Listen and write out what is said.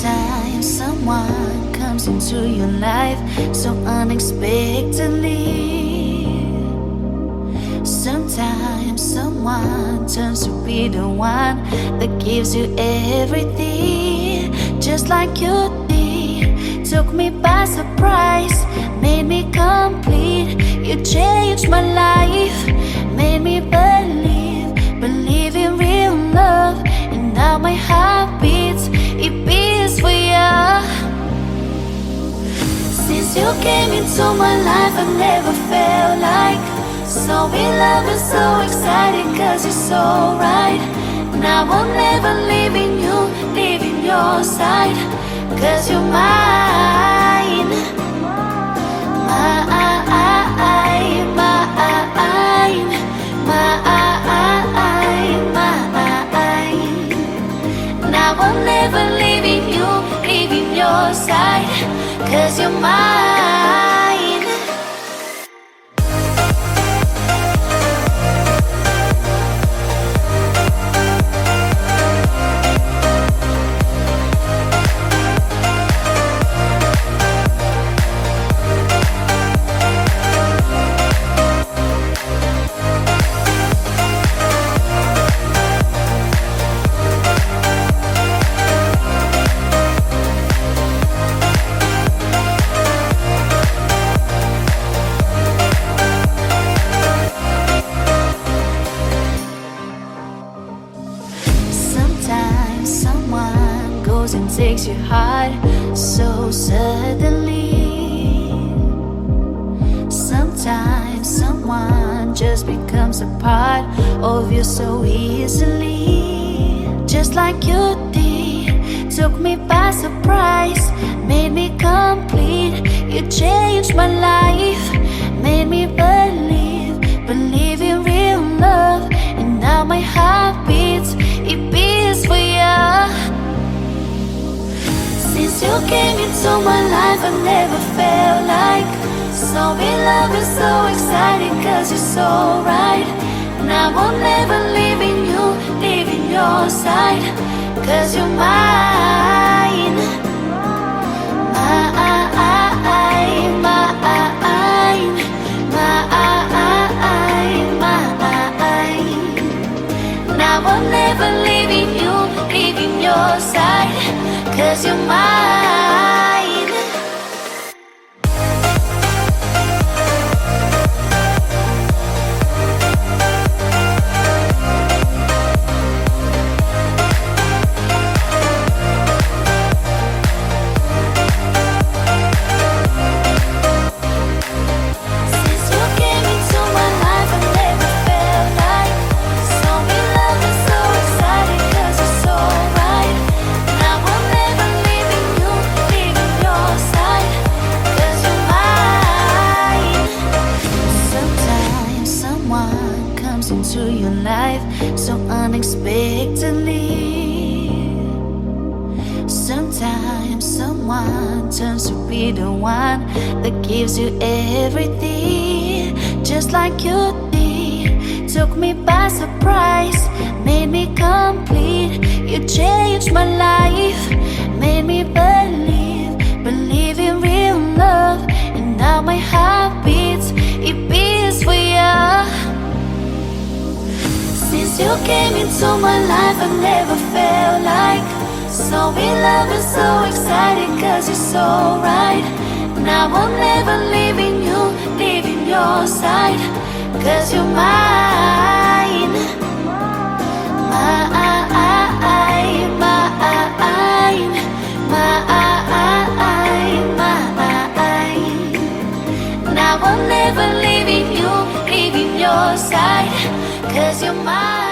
Sometimes someone comes into your life so unexpectedly. Sometimes someone turns to be the one that gives you everything, just like you did. Took me by surprise, made me complete. You changed my life, made me believe in real love. And now my heart beats, it beats for you. Since you came into my life, I never felt like so in love and so excited, cause you're so right. Now I'm never leaving you, leaving your side, cause you're mine. Mine, mine, mine. Now I'm never leaving you, leaving your side, cause you're mine. Someone goes and takes your heart so suddenly. Sometimes someone just becomes a part of you so easily, just like you did. Took me by surprise, made me complete. You changed my life, made me believe in real love. And now my heart beats, it beats for you. Since you came into my life, I never felt like so in love and so excited, cause you're so right. Now I'm never leaving you, leaving your side, cause you're mine. Mine, mine, mine. Now I'm never leaving you, leaving your side, cause you're mine. Since you came into my life, I never felt like so in love and so excited, cause you're so right. Now I'm never leaving you, leaving your side, cause you're mine. Sometimes someone comes into your life so unexpectedly. Sometimes someone turns to be the one that gives you everything, just like you did. Took me by surprise, made me complete. You changed my life, made me believe in real love. And now my heart beats, it beats for you. Since you came into my life, I never felt like so in love and so excited, cause you're so right. Now I'm never leaving you, leaving your side, cause you're mine. Mine, mine, mine. Now I'm never leaving you, leaving your side, cause you're mine.